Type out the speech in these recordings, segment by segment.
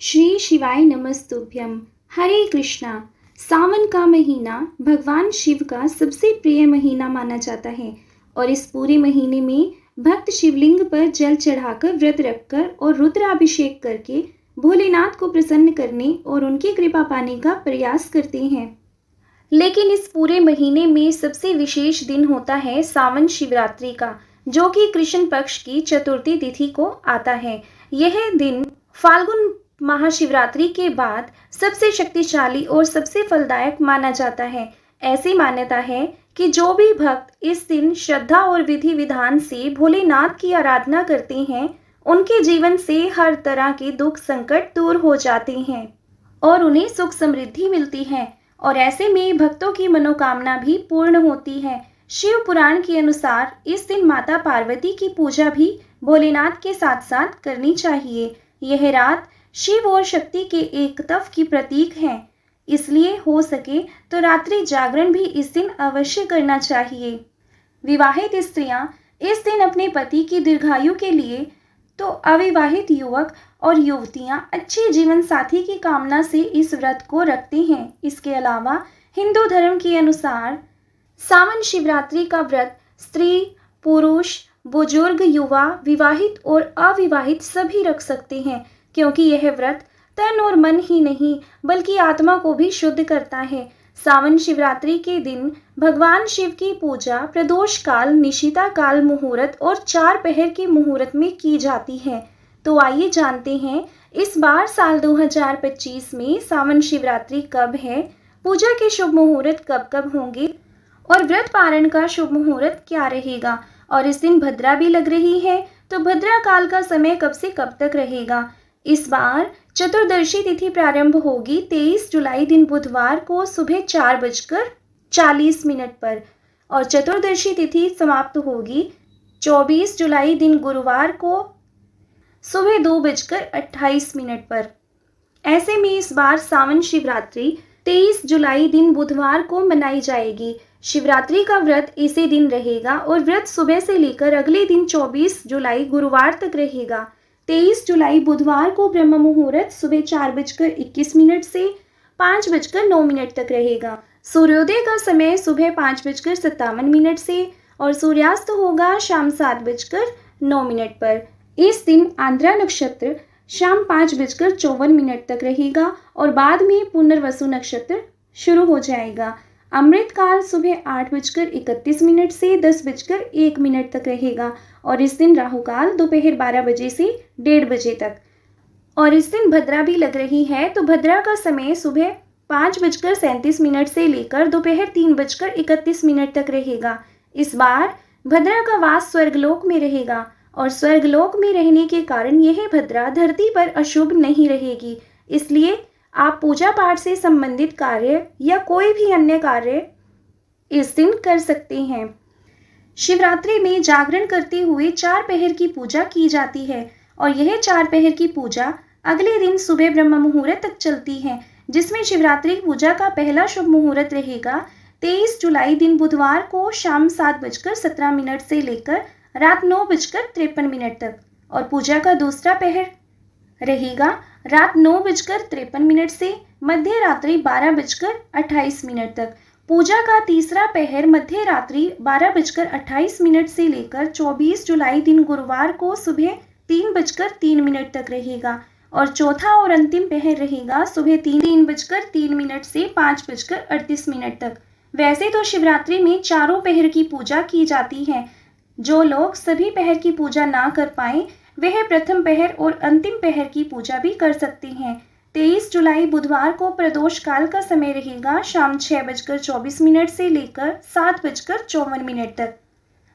श्री शिवाय नमस्तुभ्यम। हरे कृष्णा। सावन का महीना भगवान शिव का सबसे प्रिय महीना माना जाता है और इस पूरे महीने में भक्त शिवलिंग पर जल चढ़ाकर व्रत रखकर और रुद्राभिषेक करके भोलेनाथ को प्रसन्न करने और उनकी कृपा पाने का प्रयास करते हैं। लेकिन इस पूरे महीने में सबसे विशेष दिन होता है सावन शिवरात्रि का, जो कि कृष्ण पक्ष की चतुर्थी तिथि को आता है। यह दिन फाल्गुन महाशिवरात्रि के बाद सबसे शक्तिशाली और सबसे फलदायक माना जाता है। ऐसी मान्यता है कि जो भी भक्त इस दिन श्रद्धा और विधि विधान से भोलेनाथ की आराधना करते हैं, उनके जीवन से हर तरह के दुख संकट दूर हो जाते हैं और उन्हें सुख समृद्धि मिलती है और ऐसे में भक्तों की मनोकामना भी पूर्ण होती है। शिव पुराण के अनुसार इस दिन माता पार्वती की पूजा भी भोलेनाथ के साथ साथ करनी चाहिए। यह रात शिव और शक्ति के एकत्व की प्रतीक है, इसलिए हो सके तो रात्रि जागरण भी इस दिन अवश्य करना चाहिए। विवाहित स्त्रियां इस दिन अपने पति की दीर्घायु के लिए, तो अविवाहित युवक और युवतियां अच्छे जीवन साथी की कामना से इस व्रत को रखते हैं। इसके अलावा हिंदू धर्म के अनुसार सावन शिवरात्रि का व्रत स्त्री, पुरुष, बुजुर्ग, युवा, विवाहित और अविवाहित सभी रख सकते हैं, क्योंकि यह व्रत तन और मन ही नहीं बल्कि आत्मा को भी शुद्ध करता है। सावन शिवरात्रि के दिन भगवान शिव की पूजा प्रदोष काल, निशिता काल मुहूर्त और 4 पहर के मुहूर्त में की जाती है। तो आइए जानते हैं इस बार साल 2025 में सावन शिवरात्रि कब है, पूजा के शुभ मुहूर्त कब कब होंगे और व्रत पारण का शुभ मुहूर्त क्या रहेगा। और इस दिन भद्रा भी लग रही है, तो भद्रा काल का समय कब से कब तक रहेगा। इस बार चतुर्दशी तिथि प्रारंभ होगी 23 जुलाई दिन बुधवार को सुबह 4:40 पर और चतुर्दशी तिथि समाप्त होगी 24 जुलाई दिन गुरुवार को सुबह 2:28 पर। ऐसे में इस बार सावन शिवरात्रि 23 जुलाई दिन बुधवार को मनाई जाएगी। शिवरात्रि का व्रत इसी दिन रहेगा और व्रत सुबह से लेकर अगले दिन 24 जुलाई गुरुवार तक रहेगा। 23 जुलाई बुधवार को ब्रह्म मुहूर्त सुबह 4:21 से 5:09 तक रहेगा। सूर्योदय का समय सुबह 5:57 से और सूर्यास्त होगा शाम 7:09 पर। इस दिन आंद्रा नक्षत्र शाम 5:54 तक रहेगा और बाद में पुनर्वसु नक्षत्र शुरू हो जाएगा। अमृत काल सुबह 8:31 से 10:01 तक रहेगा और इस दिन राहु काल दोपहर 12 बजे से 1:30 बजे तक। और इस दिन भद्रा भी लग रही है, तो भद्रा का समय सुबह 5:37 से लेकर दोपहर 3:31 तक रहेगा। इस बार भद्रा का वास स्वर्गलोक में रहेगा और स्वर्गलोक में रहने के कारण यह भद्रा धरती पर अशुभ नहीं रहेगी, इसलिए आप पूजा पाठ से संबंधित कार्य या कोई भी अन्य कार्य इस दिन कर सकते हैं। शिवरात्रि में जागरण करते हुए 4 पहर की पूजा की जाती है और यह 4 पहर की पूजा अगले दिन सुबह ब्रह्म मुहूर्त तक चलती है, जिसमें शिवरात्रि पूजा का पहला शुभ मुहूर्त रहेगा 23 जुलाई दिन बुधवार को शाम 7:17 से लेकर रात 9:53 तक और पूजा का दूसरा पहर रहेगा रात 9:53 से मध्य रात्रि 12:28 तक। पूजा का तीसरा पहर मध्य रात्रि 12:28 से लेकर 24 जुलाई दिन गुरुवार को सुबह 3:03 तक रहेगा और चौथा और अंतिम पहर रहेगा सुबह 3:03 से 5:38 तक। वैसे तो शिवरात्रि में चारों पहर की पूजा की जाती है। जो लोग सभी पहर की पूजा ना कर पाए, वह प्रथम पहर और अंतिम पहर की पूजा भी कर सकते हैं। 23 जुलाई बुधवार को प्रदोष काल का समय रहेगा शाम 6:24 से लेकर 7:54 तक।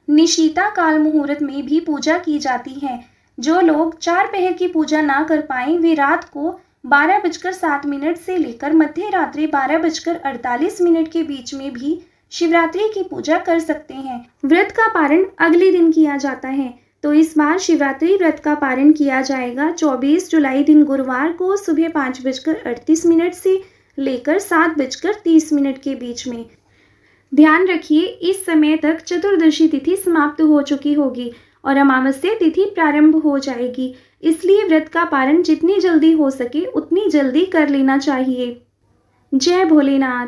निशीता काल मुहूर्त में भी पूजा की जाती है। जो लोग 4 पहर की पूजा ना कर पाए, वे रात को 12:07 से लेकर मध्य रात्रि 12:48 के बीच में भी शिवरात्रि की पूजा कर सकते हैं। व्रत का पारण अगले दिन किया जाता है, तो इस बार शिवरात्रि व्रत का पारण किया जाएगा 24 जुलाई दिन गुरुवार को सुबह 5:38 से लेकर 7:30 के बीच में। ध्यान रखिए, इस समय तक चतुर्दशी तिथि समाप्त हो चुकी होगी और अमावस्या तिथि प्रारंभ हो जाएगी। इसलिए व्रत का पारण जितनी जल्दी हो सके उतनी जल्दी कर लेना चाहिए। जय भोलेनाथ।